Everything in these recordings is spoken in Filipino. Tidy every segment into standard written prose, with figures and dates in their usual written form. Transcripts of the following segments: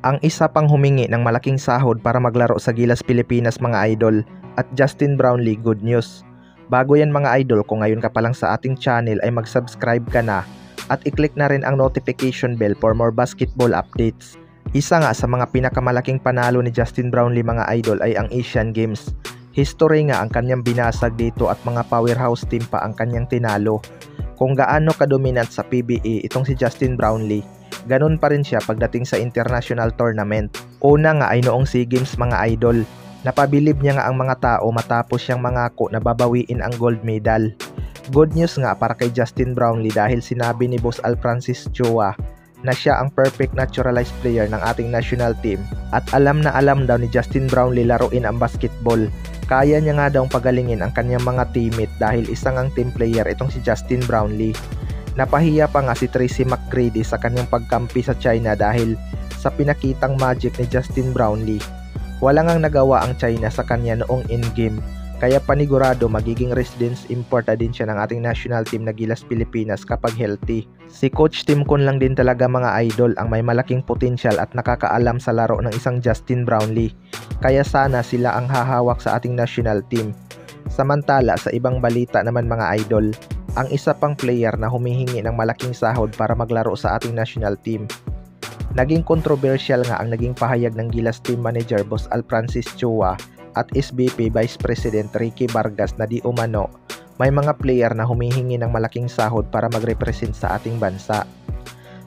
Ang isa pang humingi ng malaking sahod para maglaro sa Gilas Pilipinas mga idol at Justin Brownlee good news. Bago yan mga idol, kung ngayon ka pa lang sa ating channel ay mag-subscribe ka na at i-click na rin ang notification bell for more basketball updates. Isa nga sa mga pinakamalaking panalo ni Justin Brownlee mga idol ay ang Asian Games. History nga ang kanyang binasag dito at mga powerhouse team pa ang kanyang tinalo. Kung gaano ka-dominant sa PBA itong si Justin Brownlee, ganun pa rin siya pagdating sa international tournament. Una nga ay noong SEA Games mga idol. Napabilib niya nga ang mga tao matapos siyang mangako na babawiin ang gold medal. Good news nga para kay Justin Brownlee dahil sinabi ni Boss Al Francis Chua na siya ang perfect naturalized player ng ating national team at alam na alam daw ni Justin Brownlee laruin ang basketball. Kaya niya nga daw pagalingin ang kanyang mga teammate dahil isang ang team player itong si Justin Brownlee. Napahiya pa nga si Tracy McGrady sa kanyang pagkampi sa China dahil sa pinakitang magic ni Justin Brownlee. Walang ang nagawa ang China sa kanya noong in-game, kaya panigurado magiging residence importa din siya ng ating national team na Gilas Pilipinas kapag healthy. Si Coach Tim Con lang din talaga mga idol ang may malaking potensyal at nakakaalam sa laro ng isang Justin Brownlee, kaya sana sila ang hahawak sa ating national team. Samantala sa ibang balita naman mga idol, ang isa pang player na humihingi ng malaking sahod para maglaro sa ating national team. Naging controversial nga ang naging pahayag ng Gilas Team Manager Boss Al Francis Chua at SBP Vice President Ricky Vargas na di umano may mga player na humihingi ng malaking sahod para mag-represent sa ating bansa.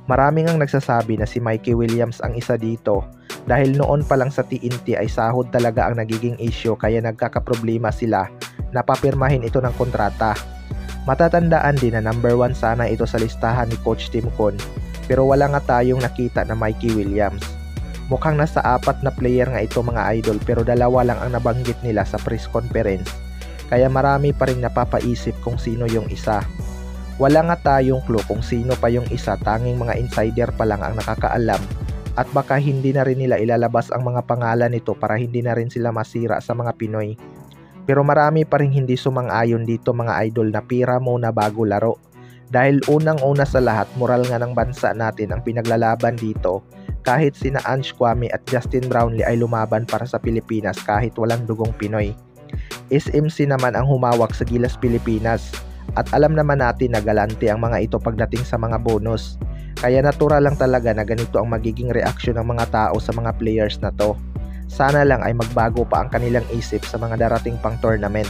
Maraming ang nagsasabi na si Mikey Williams ang isa dito dahil noon pa lang sa TNT ay sahod talaga ang nagiging issue kaya nagkakaproblema sila na papirmahin ito ng kontrata. Matatandaan din na number 1 sana ito sa listahan ni Coach Tim Con pero wala nga tayong nakita na Mikey Williams. Mukhang nasa 4 na player nga ito mga idol pero 2 lang ang nabanggit nila sa press conference. Kaya marami pa rin napapaisip kung sino yung isa. Wala nga tayong clue kung sino pa yung isa, tanging mga insider pa lang ang nakakaalam at baka hindi na rin nila ilalabas ang mga pangalan nito para hindi na rin sila masira sa mga Pinoy. Pero marami pa rin hindi sumang-ayon dito mga idol na pira muna bago laro. Dahil unang-una sa lahat, moral nga ng bansa natin ang pinaglalaban dito kahit sina Ange Kwame at Justin Brownlee ay lumaban para sa Pilipinas kahit walang dugong Pinoy. SMC naman ang humawak sa Gilas Pilipinas at alam naman natin na galante ang mga ito pagdating sa mga bonus. Kaya natural lang talaga na ganito ang magiging reaksyon ng mga tao sa mga players na to. Sana lang ay magbago pa ang kanilang isip sa mga darating pang tournament.